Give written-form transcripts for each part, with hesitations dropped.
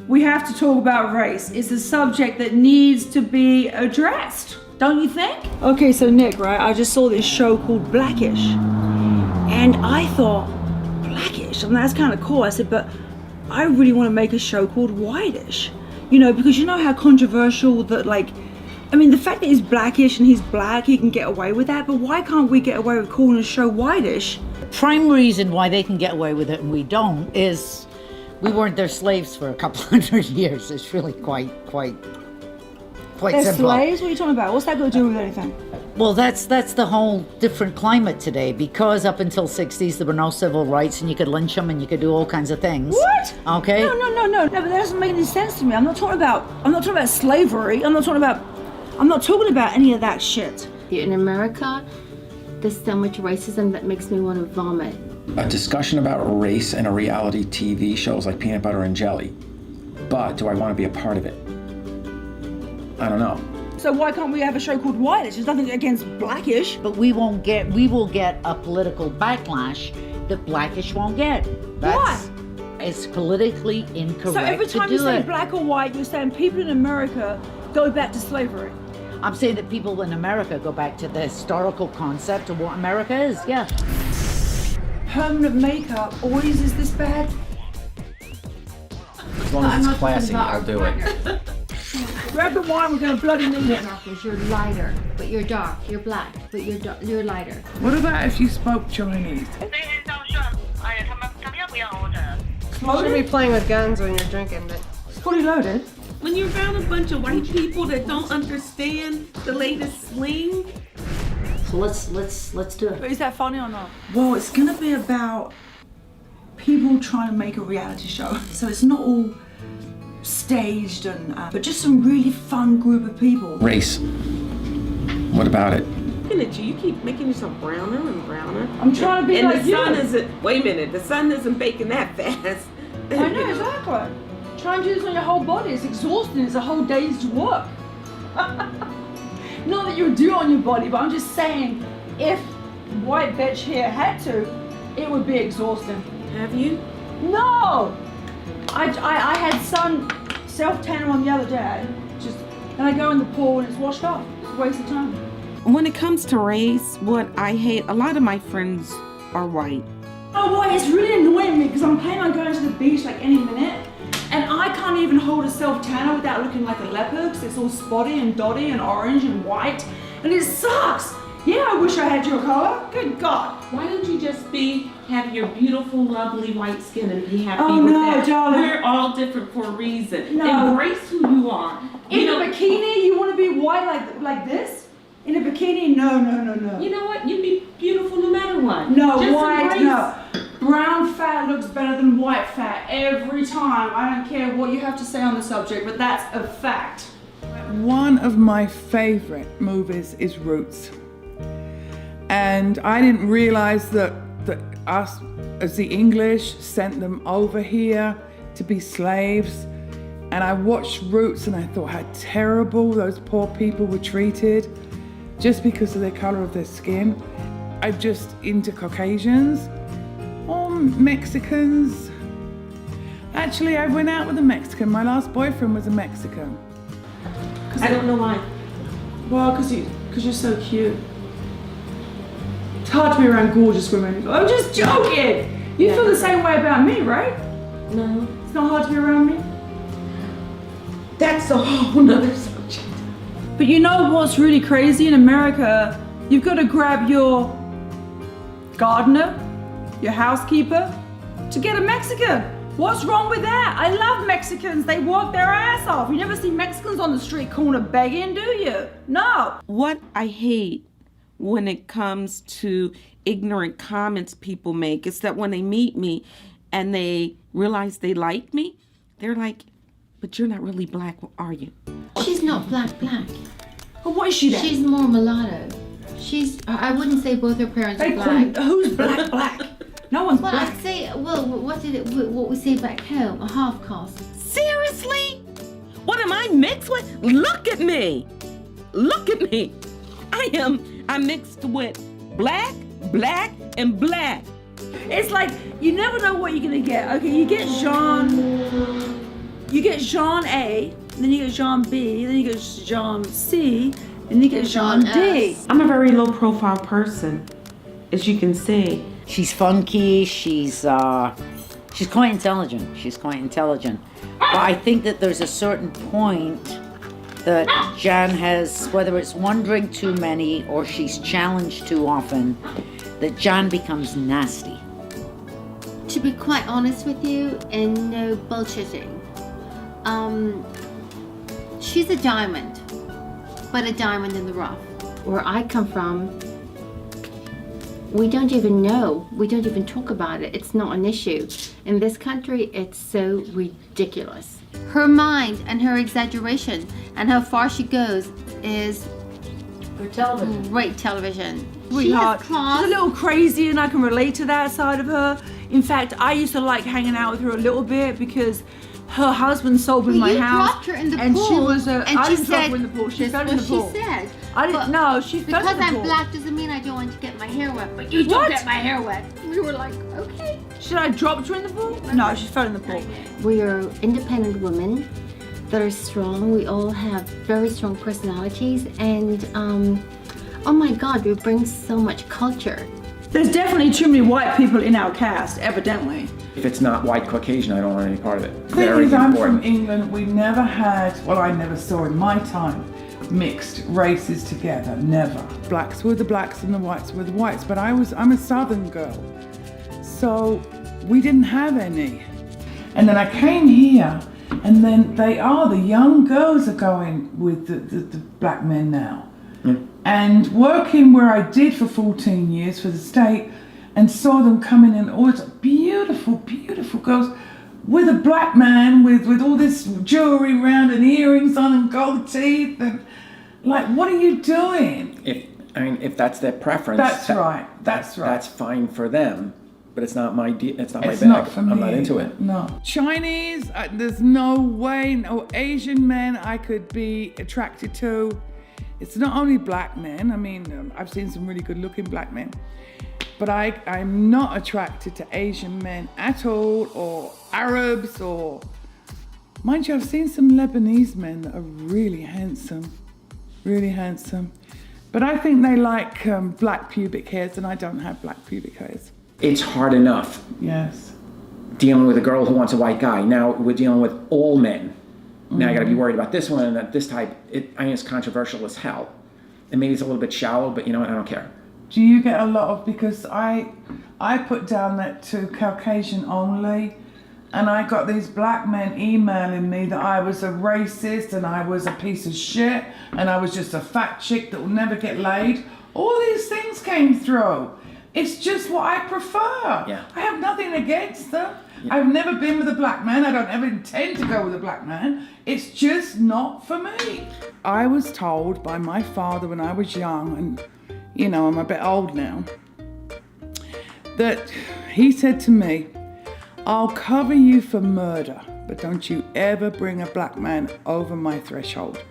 we have to talk about race. It's a subject that needs to be addressed, don't you think? Okay, so Nick, right, I just saw this show called Blackish, and I thought, Blackish? I mean, that's kind of cool. I said, but I really want to make a show called Whitish, you know, because you know how controversial that, like, I mean, the fact that he's blackish and he's black, he can get away with that, but why can't we get away with calling a show Whitish? Prime reason why they can get away with it and we don't is we weren't their slaves for a couple hundred years. It's really quite They're simple. slaves? What are you talking about? What's that got to do with anything? Well, that's the whole different climate today, because up until 60s there were no civil rights and you could lynch them and you could do all kinds of things. What? Okay. No, but that doesn't make any sense to me. I'm not talking about slavery. I'm not talking about any of that shit. In America, there's so much racism that makes me want to vomit. A discussion about race in a reality TV show is like peanut butter and jelly. But do I want to be a part of it? I don't know. So why can't we have a show called Whitish? There's nothing against Blackish. But we will get a political backlash that Blackish won't get. That's, why? It's politically incorrect. So every time you say it. black or white, you're saying people in America go back to slavery. I'm saying that people in America go back to the historical concept of what America is, yeah. Permanent makeup always is this bad? As long as it's classy, I'll do it. Grab the wine, we're gonna bloody need it. You're lighter, but you're dark. You're black, but you're lighter. What about if you spoke Chinese? You should be playing with guns when you're drinking, but It's fully loaded. When you're around a bunch of white people that don't understand the latest slang. So let's do it. But is that funny or not? Well, it's gonna be about people trying to make a reality show. So it's not all staged and but just some really fun group of people. Race. What about it? Looking at you keep making yourself browner and browner. I'm trying to be and like the you. sun isn't. Wait a minute, the sun isn't baking that fast. I know, exactly. Trying to do this on your whole body, it's exhausting, it's a whole day's work. Not that you would do it on your body, but I'm just saying, if white bitch here had to, it would be exhausting. Have you? No! I had sun self-tanning on the other day, and I go in the pool and it's washed off. It's a waste of time. When it comes to race, what I hate, a lot of my friends are white. Oh boy, it's really annoying me because I'm planning on going to the beach like any minute, and I can't even hold a self-tanner without looking like a leopard because it's all spotty and dotty and orange and white, and it sucks. Yeah, I wish I had your color. Good God. Why don't you just have your beautiful, lovely white skin and be happy Oh, with no, that? darling. We're all different for a reason. No. Embrace who you are. In a bikini, you want to be white like this? In a bikini, no. You know what? You'd be beautiful no matter what. No, Just white, embrace. no. Brown fat looks better than white fat every time. I don't care what you have to say on the subject, but that's a fact. One of my favorite movies is Roots. And I didn't realize that us as the English sent them over here to be slaves. And I watched Roots and I thought how terrible those poor people were treated just because of the color of their skin. I'm just into Caucasians or Mexicans. Actually, I went out with a Mexican. My last boyfriend was a Mexican. I don't know why. Well, because you're so cute. It's hard to be around gorgeous women. I'm just joking. You feel the same way about me, right? No. It's not hard to be around me. That's a whole nother subject. But you know what's really crazy in America? You've got to grab your gardener, your housekeeper, to get a Mexican. What's wrong with that? I love Mexicans. They work their ass off. You never see Mexicans on the street corner begging, do you? No. What I hate when it comes to ignorant comments people make is that when they meet me and they realize they like me, they're like, but you're not really black, are you? She's not black. But what is she then? She's more mulatto. I wouldn't say both her parents are black. Who's black? No one's Well, black. I'd say, what we say back home, a half caste. Seriously? What am I mixed with? Look at me. Look at me. I'm mixed with black, and black. It's like, you never know what you're gonna get. Okay, you get Jean, You get Jean A, then you get Jean B, then you get Jean C, and you get Jean D. I'm a very low profile person, as you can see. She's funky. She's quite intelligent. But I think that there's a certain point that Jan has, whether it's wondering too many or she's challenged too often, that Jan becomes nasty. To be quite honest with you, and no bullshitting, she's a diamond, but a diamond in the rough. Where I come from, we don't even know. We don't even talk about it. It's not an issue. In this country, it's so ridiculous. Her mind and her exaggeration and how far she goes is great television. Sweetheart. She She's has a little crazy and I can relate to that side of her. In fact, I used to like hanging out with her a little bit because her husband sold in my you house. dropped her in the and pool, she was and I she didn't drop said, her in the pool. She "This fell is in the what pool. she said. I didn't But know. She fell because in the I'm pool. black doesn't mean I don't want to get my hair wet. But you don't What? get my hair wet. We were like, okay. Should I drop her in the pool? No, she fell in the pool. We are independent women that are strong. We all have very strong personalities, and oh my God, we bring so much culture. There's definitely too many white people in our cast, evidently. If it's not white Caucasian, I don't want any part of it. The thing Very is, I'm important. from England. We never had, well, I never saw in my time, mixed races together. Never. Blacks were the blacks and the whites were the whites. But I'm a Southern girl, so we didn't have any. And then I came here, and then the young girls are going with the black men now. And working where I did for 14 years for the state, and saw them coming in, all these beautiful, beautiful girls with a black man with all this jewelry around and earrings on and gold teeth, and like, what are you doing? If that's their preference, That's right. That's right. That's fine for them, but it's not my it's not my It's bag. not for me. I'm not into it. No. Chinese, there's no way, no Asian men I could be attracted to. It's not only black men. I mean, I've seen some really good looking black men, but I'm not attracted to Asian men at all, or Arabs, or, mind you, I've seen some Lebanese men that are really handsome. But I think they like black pubic hairs, and I don't have black pubic hairs. It's hard enough Yes. dealing with a girl who wants a white guy. Now we're dealing with all men. Now I got to be worried about this one and that this type. I think it's controversial as hell, and maybe it's a little bit shallow. But you know what? I don't care. Do you get a lot of, because I put down that to Caucasian only, and I got these black men emailing me that I was a racist and I was a piece of shit and I was just a fat chick that will never get laid. All these things came through. It's just what I prefer. Yeah. I have nothing against them. Yeah. I've never been with a black man. I don't ever intend to go with a black man. It's just not for me. I was told by my father when I was young, and you know, I'm a bit old now, that he said to me, I'll cover you for murder, but don't you ever bring a black man over my threshold.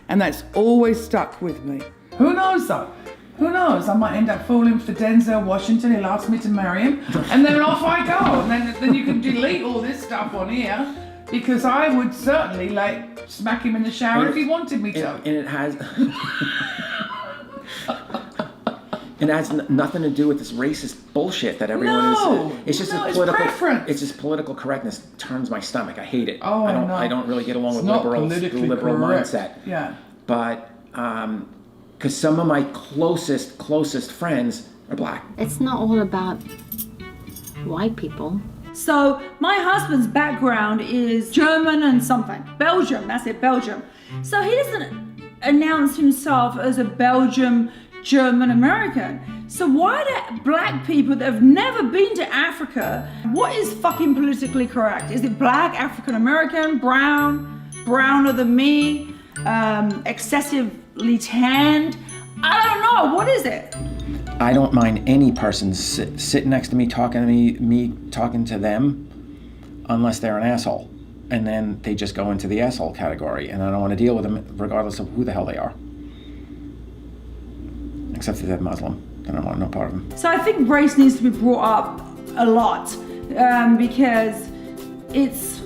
And that's always stuck with me. Who knows though? Who knows? I might end up falling for Denzel Washington. He'll ask me to marry him. And then off I go. And then you can delete all this stuff on here, because I would certainly like smack him in the shower if he wanted me to. And it has... It has nothing to do with this racist bullshit that everyone is. It's just it's political. preference. It's just political correctness turns my stomach. I hate it. Oh, I know. I don't really get along It's with not liberals, the politically liberal correct. mindset. Yeah. But because some of my closest friends are black. It's not all about white people. So my husband's background is German and something. Belgium, that's it, Belgium. So he doesn't announce himself as a Belgium German American. So why do black people that have never been to Africa, what is fucking politically correct? Is it black, African American, brown, browner than me, excessively tanned? I don't know, what is it? I don't mind any person sitting next to me talking to me talking to them, unless they're an asshole. And then they just go into the asshole category, and I don't want to deal with them regardless of who the hell they are. Except if they're Muslim, then I want no part of them. So I think race needs to be brought up a lot, because it's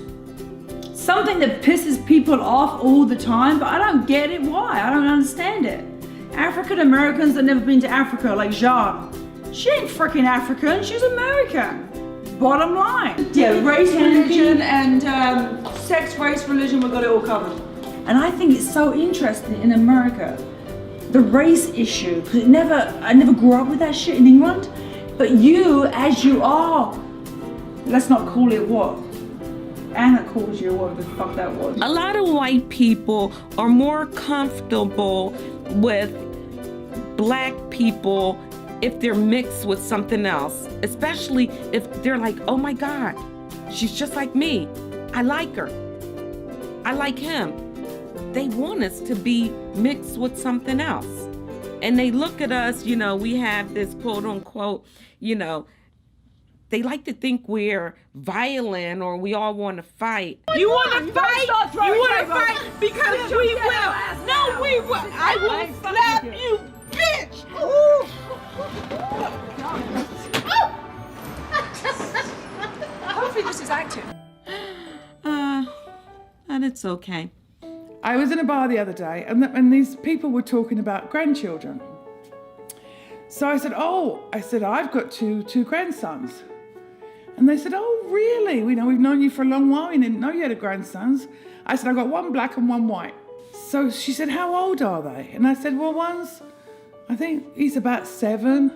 something that pisses people off all the time, but I don't get it why. I don't understand it. African Americans that never been to Africa, like Jean. She ain't freaking African, she's American. Bottom line. Yeah, race, religion, and sex, race, religion, we've got it all covered. And I think it's so interesting in America, the race issue, because I never grew up with that shit in England, but you, as you are, let's not call it what Anna calls you, what the fuck that was. A lot of white people are more comfortable with black people if they're mixed with something else, especially if they're like, oh my God, she's just like me. I like her. I like him. They want us to be mixed with something else. And they look at us, you know, we have this quote unquote, you know, they like to think we're violent or we all want to fight. You want to fight? You want to fight? Because we will. No, we will. I will slap you, bitch. Hopefully this is acting. And it's okay. I was in a bar the other day and these people were talking about grandchildren. So I said, I've got two grandsons. And they said, oh, really? We've known you for a long while. We didn't know you had grandsons. I said, I've got one black and one white. So she said, how old are they? And I said, well, I think he's about 7.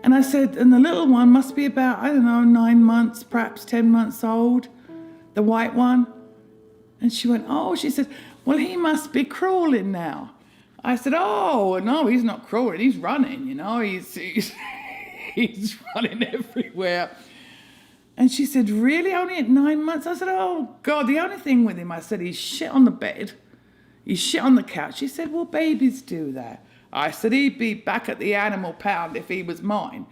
And I said, and the little one must be about, 9 months, perhaps 10 months old, the white one. And she went, she said, well, he must be crawling now. I said, oh, no, he's not crawling. He's running, he's running everywhere. And she said, really, only at 9 months? I said, oh, God, the only thing with him, I said, he's shit on the bed. He's shit on the couch. She said, well, babies do that. I said, he'd be back at the animal pound if he was mine.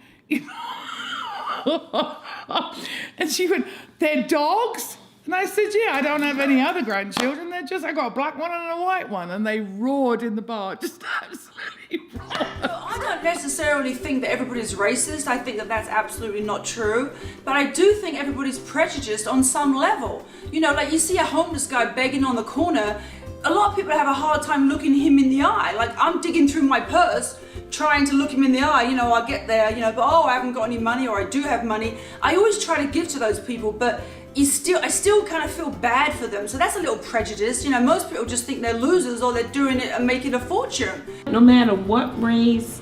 And she went, they're dogs? And I said, yeah, I don't have any other grandchildren. I got a black one and a white one. And they roared in the bar, just absolutely roared. I don't necessarily think that everybody's racist. I think that that's absolutely not true. But I do think everybody's prejudiced on some level. Like you see a homeless guy begging on the corner, a lot of people have a hard time looking him in the eye. Like I'm digging through my purse, trying to look him in the eye, I get there, but I haven't got any money or I do have money. I always try to give to those people, but I still kind of feel bad for them. So that's a little prejudice. Most people just think they're losers or they're doing it and making a fortune. No matter what race,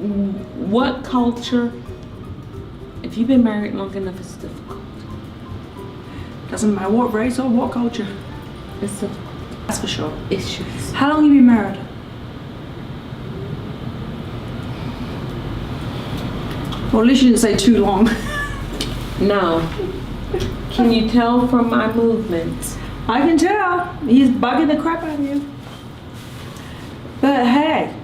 what culture, if you've been married long enough, it's difficult. Doesn't matter what race or what culture. It's difficult. That's for sure. Issues. How long have you been married? Well, at least you didn't say too long. No. Can you tell from my movements? I can tell. He's bugging the crap out of you. But hey,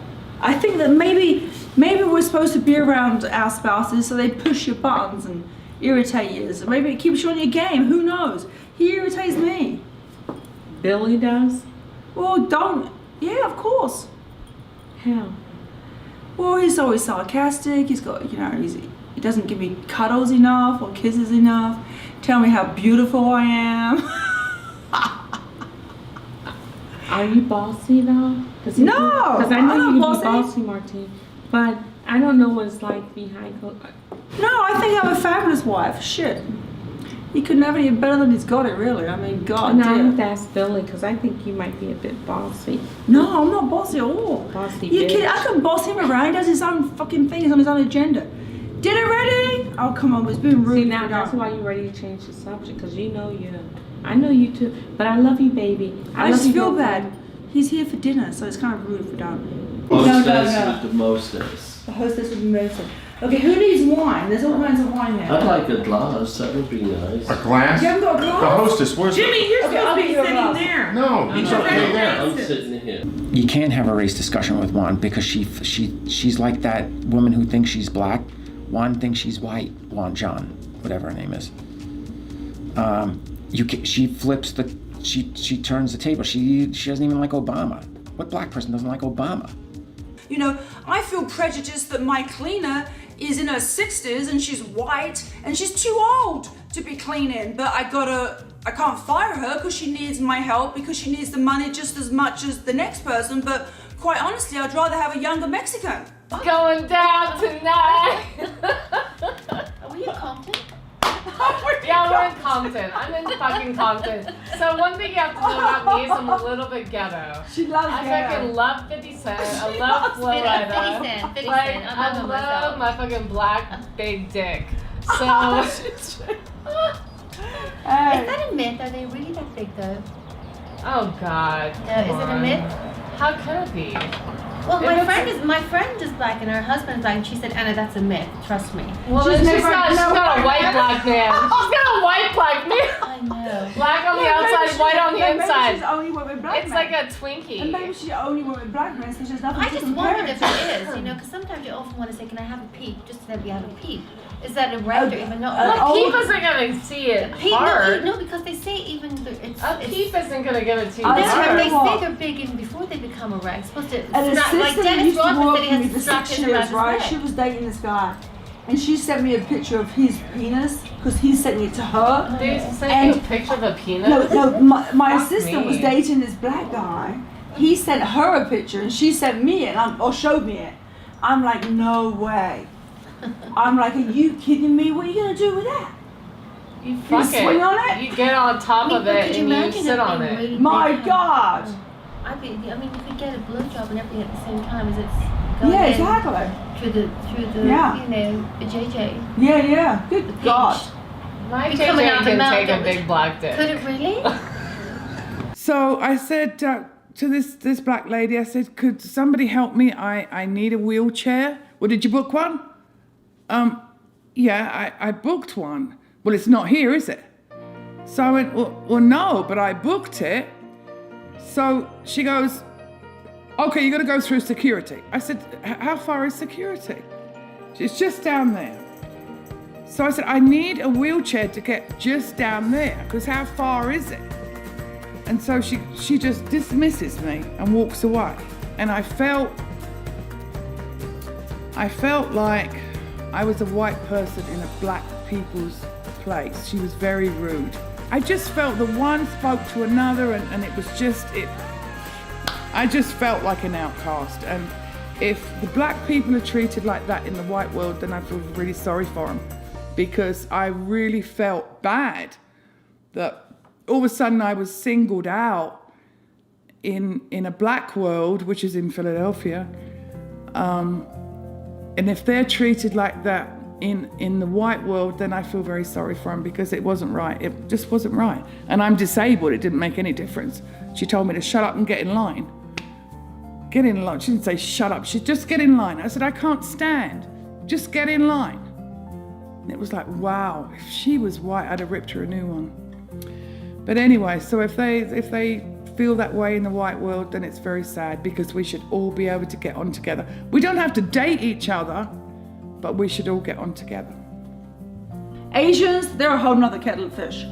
I think that maybe we're supposed to be around our spouses so they push your buttons and irritate you. So maybe it keeps you on your game. Who knows? He irritates me. Billy does? Well, don't. Yeah, of course. How? Well, he's always sarcastic. He's got, he doesn't give me cuddles enough or kisses enough. Tell me how beautiful I am. Are you bossy though? No, because I know I'm you not can be bossy, Martine. But I don't know what it's like behind closed doors. No, I think I'm a fabulous wife. Shit. He could never get better than he's got it, really. I mean, God No, I damn. have to ask Billy because I think you might be a bit bossy. No, I'm not bossy at all. Bossy You bitch. kid, I can boss him around. He does his own fucking thing. He's on his own agenda. Dinner ready? Oh, come on, it's been rude. See, now that's why you're ready to change the subject because you know you. I know you too, but I love you, baby. I love just you, feel girlfriend. bad. He's here for dinner, so it's kind of rude if we don't. Hostess with the mostess. The hostess would be mostly. Okay, who needs wine? There's all kinds of wine here. I'd like a glass, that would be nice. A glass? You haven't got a The glass? hostess, where's Jimmy, you're Okay, I'll supposed to give be you a sitting glass. there. No, he's You're okay right. there. I'm sitting here. You can't have a race discussion with Juan because she's like that woman who thinks she's black. Juan thinks she's white. John, whatever her name is. She flips she turns the table. She doesn't even like Obama. What black person doesn't like Obama? I feel prejudiced that my cleaner is in her 60s and she's white and she's too old to be cleaning, but I can't fire her because she needs my help, because she needs the money just as much as the next person. But quite honestly, I'd rather have a younger Mexican. Going down tonight. Are you Compton? Yeah, we're in Compton. I'm in fucking Compton. So one thing you have to know about me is I'm a little bit ghetto. She loves I ghetto. fucking love 50 Cent. I love Flo 50 Rida. Cent, 50 Like, Cent. I love love myself. my fucking black big dick. So. Is that a myth? Are they really that big though? Oh God. No, is it a myth? How could it be? Well, If my friend is black and her husband's black, and she said, Anna, that's a myth. Trust me. Well, She's she's never- got no. a white black man. She's got a white black man. I know. Black on the outside, white on the Maybe she's inside. only went with black It's men. like a And Twinkie. maybe she only went with black men, so there's nothing I to just compare wondered it if to. it is, because sometimes you often want to say, can I have a peep? Just so that we have a peep. Is that a right or even not? A peep isn't gonna see it hard. No, because they say even A peep isn't gonna give it to you I'll No, tell hard. they you say what. they're big even before they become erect. Supposed to And a strap, like sister that Dennis used to Rodman work said he with me has for to strap 6 his around years, his right? neck. She was dating this guy, and she sent me a picture of his penis because he sent it to her. They sent And- you a picture of a penis? No, my Fuck assistant was me. dating this black guy. He sent her a picture, and she sent me it, or showed me it. I'm like, no way. I'm like, are you kidding me? What are you gonna do with that? You fuck it. swing on it? You get on top of but it could and you you imagine sit it on being it. really My big? God. I mean, you could get a blowjob and everything at the same time as it's going Yeah, in exactly. through the Yeah. the JJ. Yeah. Good The God. peach. My Be coming out JJ the can mouth, take a don't big it? black dick. Could it really? So I said to this black lady, I said, could somebody help me? I need a wheelchair. Well, did you book one? Yeah, I booked one. Well, it's not here, is it? So I went, well, no, but I booked it. So she goes, okay, you're going to go through security. I said, how far is security? It's just down there. So I said, I need a wheelchair to get just down there, because how far is it? And so she just dismisses me and walks away. And I felt like I was a white person in a black people's place. She was very rude. I just felt the one spoke to another, and it was just, I just felt like an outcast. And if the black people are treated like that in the white world, then I feel really sorry for them, because I really felt bad that all of a sudden I was singled out in a black world, which is in Philadelphia. And if they're treated like that in the white world, then I feel very sorry for them, because it wasn't right. It just wasn't right. And I'm disabled. It didn't make any difference. She told me to shut up and get in line. Get in line. She didn't say shut up. She said, just get in line. I said, I can't stand. Just get in line. And it was like, wow, if she was white, I'd have ripped her a new one. But anyway, so if they feel that way in the white world, then it's very sad, because we should all be able to get on together. We don't have to date each other, but we should all get on together. Asians, they're a whole nother kettle of fish.